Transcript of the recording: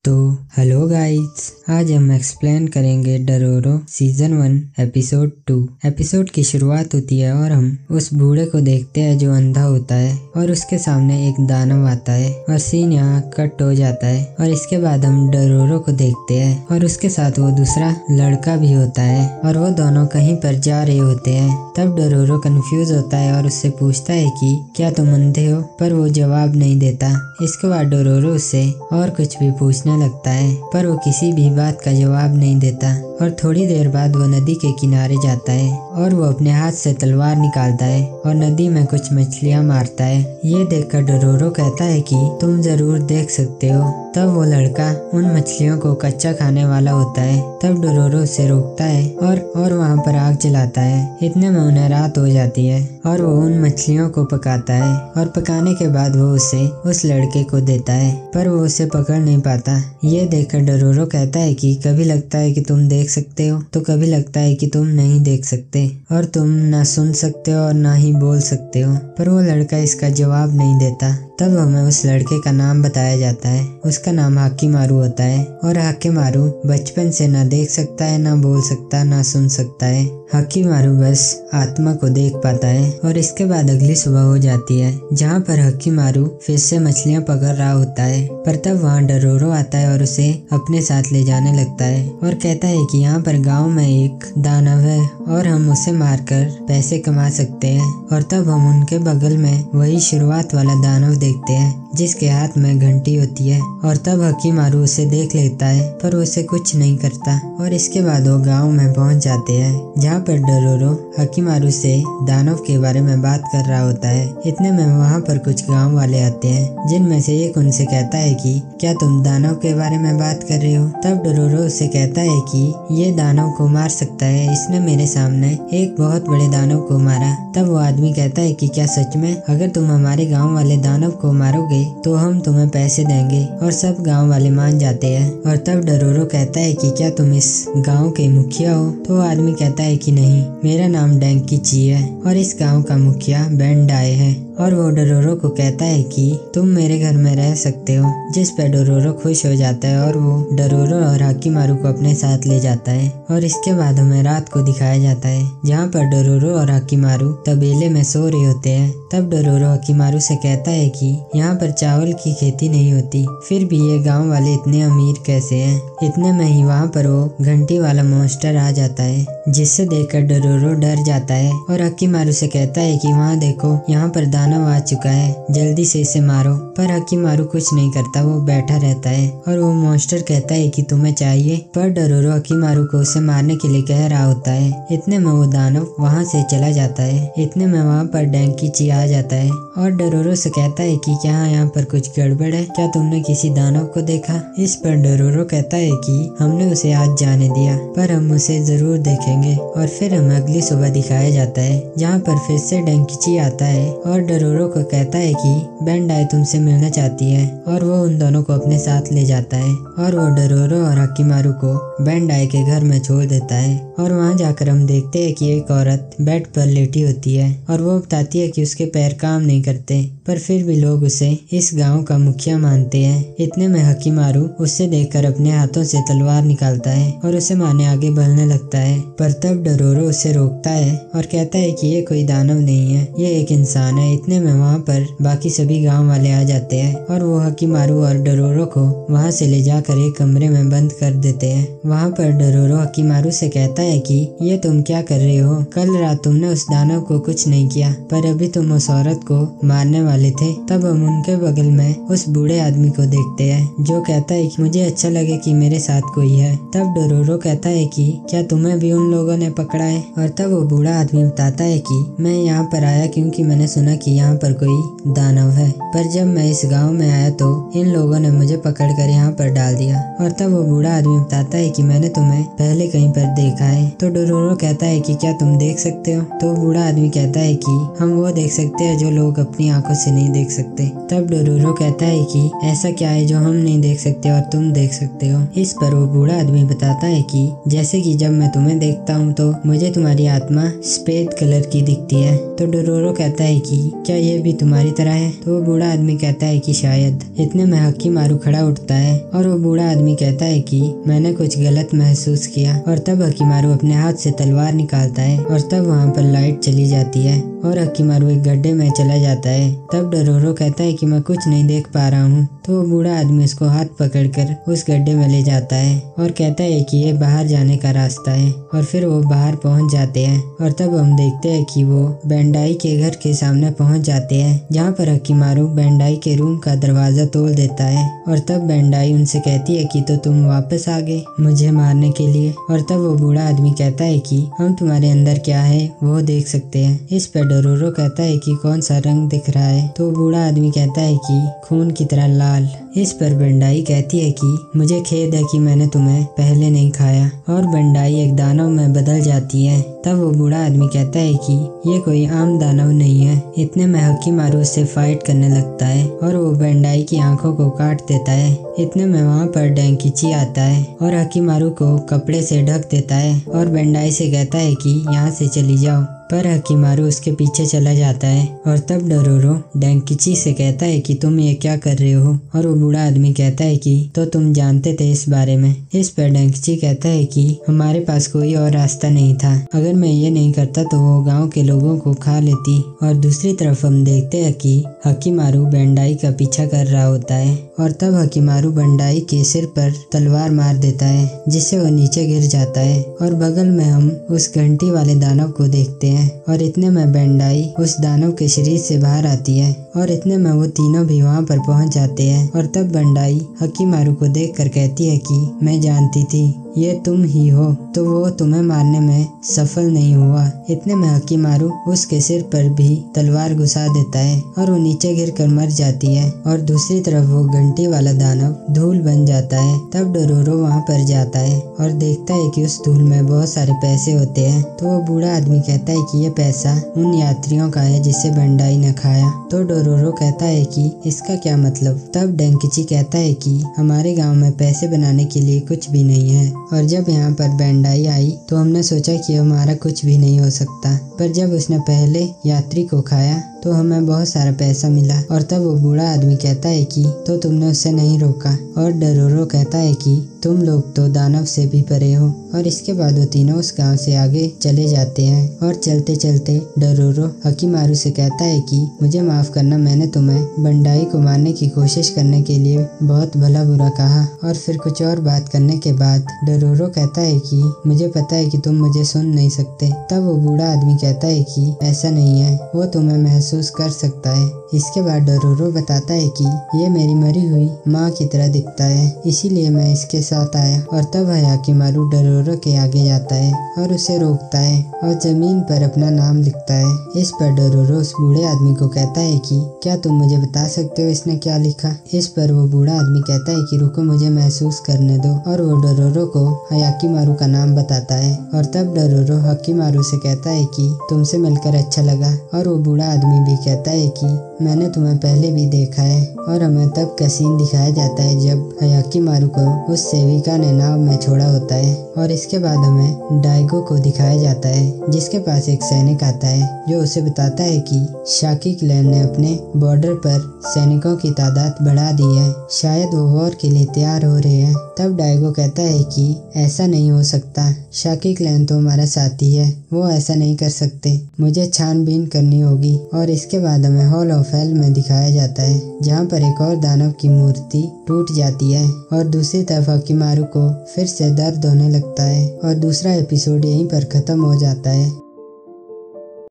तो hello guys, आज हम एक्सप्लेन करेंगे डरोरो सीजन 1 एपिसोड 2। एपिसोड की शुरुआत होती है और हम उस बूढ़े को देखते हैं जो अंधा होता है और उसके सामने एक दानव आता है और सीन यहाँ कट हो जाता है। और इसके बाद हम डरोरो को देखते हैं और उसके साथ वो दूसरा लड़का भी होता है और वो दोनों कहीं पर जा रहे होते हैं। तब डरोरो कंफ्यूज होता है और उससे पूछता है कि क्या तुम अंधे हो, पर वो जवाब नहीं देता। इसके बाद डरोरो उससे और कुछ भी पूछने लगता है पर वो किसी भी बात का जवाब नहीं देता। और थोड़ी देर बाद वो नदी के किनारे जाता है और वो अपने हाथ से तलवार निकालता है और नदी में कुछ मछलियाँ मारता है। ये देखकर डरोरो कहता है कि तुम जरूर देख सकते हो। तब वो लड़का उन मछलियों को कच्चा खाने वाला होता है। तब डरोरो उसे रोकता है और वहाँ पर आग जलाता है। इतने में उन्हें रात हो जाती है और वो उन मछलियों को पकाता है और पकाने के बाद वो उसे उस लड़के को देता है, पर वो उसे पकड़ नहीं पाता। ये देखकर डरोरो कहता है कि कभी लगता है कि तुम देख सकते हो तो कभी लगता है कि तुम नहीं देख सकते और तुम ना सुन सकते हो और ना ही बोल सकते हो। पर वो लड़का इसका जवाब नहीं देता। तब हमें उस लड़के का नाम बताया जाता है। उसका नाम हाकिमारू होता है और हाकिमारू बचपन से ना देख सकता है, ना बोल सकता, ना सुन सकता है। हाकिमारू बस आत्मा को देख पाता है। और इसके बाद अगली सुबह हो जाती है जहाँ पर हाकिमारू फिर से मछलियाँ पकड़ रहा होता है। पर तब वहाँ डरोरो आता है और उसे अपने साथ ले जाने लगता है और कहता है कि यहाँ पर गांव में एक दानव है और हम उसे मारकर पैसे कमा सकते हैं। और तब हम उनके बगल में वही शुरुआत वाला दानव देखते हैं जिसके हाथ में घंटी होती है। और तब हाकिमारू उसे देख लेता है पर उसे कुछ नहीं करता। और इसके बाद वो गांव में पहुंच जाते हैं जहाँ पर डरोरो हाकिमारू से दानव के बारे में बात कर रहा होता है। इतने में वहाँ पर कुछ गांव वाले आते हैं जिनमें से एक उनसे कहता है कि क्या तुम दानव के बारे में बात कर रहे हो। तब डरोरो उसे कहता है कि ये दानव को मार सकता है, इसने मेरे सामने एक बहुत बड़े दानव को मारा। तब वो आदमी कहता है कि क्या सच में, अगर तुम हमारे गाँव वाले दानव को मारोगे तो हम तुम्हें पैसे देंगे। और सब गांव वाले मान जाते हैं। और तब डरोरो कहता है कि क्या तुम इस गांव के मुखिया हो। तो वो आदमी कहता है कि नहीं, मेरा नाम डेंकीची है और इस गांव का मुखिया बेंडाई है। और वो डरोरो को कहता है कि तुम मेरे घर में रह सकते हो, जिस पर डरोरो खुश हो जाता है और वो डरोरो और हाकिमारू को अपने साथ ले जाता है। और इसके बाद हमें रात को दिखाया जाता है जहाँ पर डरोरो और हाकिमारू तबेले में सो रहे होते हैं। तब डरोरो हाकिमारू से कहता है कि यहाँ पर चावल की खेती नहीं होती, फिर भी ये गांव वाले इतने अमीर कैसे हैं। इतने में ही वहाँ पर वो घंटी वाला मॉन्स्टर आ जाता है, जिससे देखकर डरोरो डर जाता है और हाकिमारू से कहता है कि वहाँ देखो, यहाँ पर दानव आ चुका है, जल्दी से इसे मारो। पर हाकिमारू कुछ नहीं करता, वो बैठा रहता है। और वो मॉन्स्टर कहता है कि तुम्हें चाहिए, पर डरोरो हाकिमारू को उसे मारने के लिए कह रहा होता है। इतने में वो दानव वहाँ से चला जाता है। इतने में वहाँ पर डेंकीची आ जाता है और डरोरो से कहता है कि क्या यहाँ पर कुछ गड़बड़ है, क्या तुमने किसी दानव को देखा। इस पर डरोरो कहता है कि हमने उसे आज जाने दिया, पर हम उसे जरूर देखेंगे। और फिर हमें अगली सुबह दिखाया जाता है जहाँ पर फिर से डेंकीची आता है और डरोरो को कहता है कि बेंडाई तुमसे मिलना चाहती है। और वो उन दोनों को अपने साथ ले जाता है और वो डरोरो और हाकिमारू को बेंडाई के घर में छोड़ देता है। और वहाँ जाकर हम देखते हैं कि एक औरत बेड पर लेटी होती है और वो बताती है कि उसके पैर काम नहीं करते, पर फिर भी लोग उसे इस गांव का मुखिया मानते हैं। इतने में हाकिमारू उससे देखकर अपने हाथों से तलवार निकालता है और उसे मारने आगे बढ़ने लगता है। पर तब डरोरो उसे रोकता है और कहता है कि ये कोई दानव नहीं है, ये एक इंसान है। इतने में वहाँ पर बाकी सभी गांव वाले आ जाते हैं और वो हाकिमारू और डरोरो को वहाँ से ले जाकर एक कमरे में बंद कर देते हैं। वहाँ पर डरोरो हाकिमारू से कहता है कि ये तुम क्या कर रहे हो, कल रात तुमने उस दानव को कुछ नहीं किया, पर अभी तुम उस औरत को मारने वाले थे। तब हम उनके बगल में उस बूढ़े आदमी को देखते हैं जो कहता है कि मुझे अच्छा लगे कि मेरे साथ कोई है। तब डरोरो कहता है कि क्या तुम्हें भी उन लोगों ने पकड़ा है। और तब वो बूढ़ा आदमी बताता है कि मैं यहाँ पर आया क्योंकि मैंने सुना कि यहाँ पर कोई दानव है, पर जब मैं इस गांव में आया तो इन लोगों ने मुझे पकड़कर यहाँ पर डाल दिया। और तब वो बूढ़ा आदमी बताता है कि मैंने तुम्हें पहले कहीं पर देखा है। तो डरोरो कहता है कि क्या तुम देख सकते हो। तो बूढ़ा आदमी कहता है कि हम वो देख सकते हैं जो लोग अपनी आंखों से नहीं देख सकते। तब डोरोरो कहता है कि ऐसा क्या है जो हम नहीं देख सकते और तुम देख सकते हो। इस पर वो बूढ़ा आदमी बताता है कि जैसे कि जब मैं तुम्हें देखता हूँ तो मुझे तुम्हारी आत्मा सफेद कलर की दिखती है। तो डोरोरो कहता है कि क्या ये भी तुम्हारी तरह है? तो वो बूढ़ा आदमी कहता है कि शायद। इतने में हकीमारू खड़ा उठता है और वो बूढ़ा आदमी कहता है कि मैंने कुछ गलत महसूस किया। और तब हकीमारू अपने हाथ से तलवार निकालता है और तब वहाँ पर लाइट चली जाती है और हकीमारू एक गड्ढे में चला जाता है। तब डोरोरो कहता है कि मैं कुछ नहीं देख पा रहा हूँ। तो वो बूढ़ा आदमी उसको हाथ पकड़कर उस गड्ढे में ले जाता है और कहता है कि ये बाहर जाने का रास्ता है। और फिर वो बाहर पहुंच जाते हैं और तब हम देखते हैं कि वो बेंडाई के घर के सामने पहुंच जाते हैं, जहाँ पर हकीमारू बेंडाई के रूम का दरवाजा तोड़ देता है। और तब बेंडाई उनसे कहती है कि तो तुम वापस आ गए मुझे मारने के लिए। और तब वो बूढ़ा आदमी कहता है कि हम तुम्हारे अंदर क्या है वो देख सकते हैं। इस पर डोरोरो कहता है कि कौन सा रंग दिख रहा है? तो बूढ़ा आदमी कहता है कि खून की तरह लाल। इस पर बेंडाई कहती है कि मुझे खेद है कि मैंने तुम्हें पहले नहीं खाया। और बेंडाई एक दानव में बदल जाती है। तब वो बूढ़ा आदमी कहता है कि ये कोई आम दानव नहीं है। इतने में हकीमारू उससे फाइट करने लगता है और वो बेंडाई की आंखों को काट देता है। इतने में वहाँ पर डेंकिची आता है और हकीमारू को कपड़े से ढक देता है और बेंडाई से कहता है कि यहाँ से चली जाओ। पर हकीमारू उसके पीछे चला जाता है। और तब डोरोरो डेंकिची से कहता है कि तुम ये क्या कर रहे हो? और वो बूढ़ा आदमी कहता है कि तो तुम जानते थे इस बारे में? इस पर डेंकिची कहता है कि हमारे पास कोई और रास्ता नहीं था। अगर मैं ये नहीं करता तो वो गांव के लोगों को खा लेती। और दूसरी तरफ हम देखते हैं कि हकीमारू बेंडाई का पीछा कर रहा होता है और तब हकीमारू बेंडाई के सिर पर तलवार मार देता है, जिससे वो नीचे गिर जाता है। और बगल में हम उस घंटी वाले दानव को देखते हैं और इतने में बेंडाई उस दानव के शरीर से बाहर आती है और इतने में वो तीनों भी वहाँ पर पहुँच जाते हैं। और तब बेंडाई हकीमारू को देखकर कहती है कि मैं जानती थी ये तुम ही हो, तो वो तुम्हें मारने में सफल नहीं हुआ। इतने में हकीमारू उसके सिर पर भी तलवार घुसा देता है और वो नीचे गिरकर मर जाती है। और दूसरी तरफ वो घंटी वाला दानव धूल बन जाता है। तब डोरोरो वहाँ पर जाता है और देखता है कि उस धूल में बहुत सारे पैसे होते हैं। तो वो बूढ़ा आदमी कहता है कि ये पैसा उन यात्रियों का है जिसे बेंडाई ने खाया। तो डोरोरो कहता है कि इसका क्या मतलब? तब डेंकिची कहता है कि हमारे गाँव में पैसे बनाने के लिए कुछ भी नहीं है और जब यहाँ पर बेंडाई आई तो हमने सोचा कि हमारा कुछ भी नहीं हो सकता, पर जब उसने पहले यात्री को खाया तो हमें बहुत सारा पैसा मिला। और तब वो बूढ़ा आदमी कहता है कि तो तुमने उसे नहीं रोका। और डोरोरो कहता है कि तुम लोग तो दानव से भी परे हो। और इसके बाद वो तीनों उस गांव से आगे चले जाते हैं और चलते चलते डोरोरो हकीमारू से कहता है कि मुझे माफ करना, मैंने तुम्हें बेंडाई को मारने की कोशिश करने के लिए बहुत भला बुरा कहा। और फिर कुछ और बात करने के बाद डोरोरो कहता है कि मुझे पता है कि तुम मुझे सुन नहीं सकते। तब वो बूढ़ा आदमी कहता है कि ऐसा नहीं है, वो तुम्हें महसूस कर सकता है। इसके बाद डोरोरो बताता है कि ये मेरी मरी हुई माँ की तरह दिखता है, इसीलिए मैं इसके साथ आया। और तब हकीमारू डोरोरो के आगे जाता है और उसे रोकता है और जमीन पर अपना नाम लिखता है। इस पर डोरोरो उस बूढ़े आदमी को कहता है कि क्या तुम मुझे बता सकते हो इसने क्या लिखा? इस पर वो बूढ़ा आदमी कहता है कि रुको, मुझे महसूस करने दो। और वो डोरोरो को हकीमारू का नाम बताता है। और तब डोरोरो हकीमारू से कहता है कि तुमसे मिलकर अच्छा लगा। और वो बूढ़ा आदमी भी कहता है कि मैंने तुम्हें पहले भी देखा है। और हमें तब का सीन दिखाया जाता है जब हकीमारू को उस सेविका ने नाव में छोड़ा होता है। और इसके बाद हमें डाइगो को दिखाया जाता है, जिसके पास एक सैनिक आता है जो उसे बताता है कि शाकी क्लैन ने अपने बॉर्डर पर सैनिकों की तादाद बढ़ा दी है, शायद वो वॉर के लिए तैयार हो रहे हैं। तब डाइगो कहता है कि ऐसा नहीं हो सकता, शाकी क्लैन तो हमारा साथी है, वो ऐसा नहीं कर सकते, मुझे छानबीन करनी होगी। और इसके बाद हमें हॉल ऑफ हेल में दिखाया जाता है, जहाँ पर एक और दानव की मूर्ति टूट जाती है और दूसरी तरफ हकीमारू को फिर से दर्द होने लगता है। और दूसरा एपिसोड यहीं पर खत्म हो जाता है।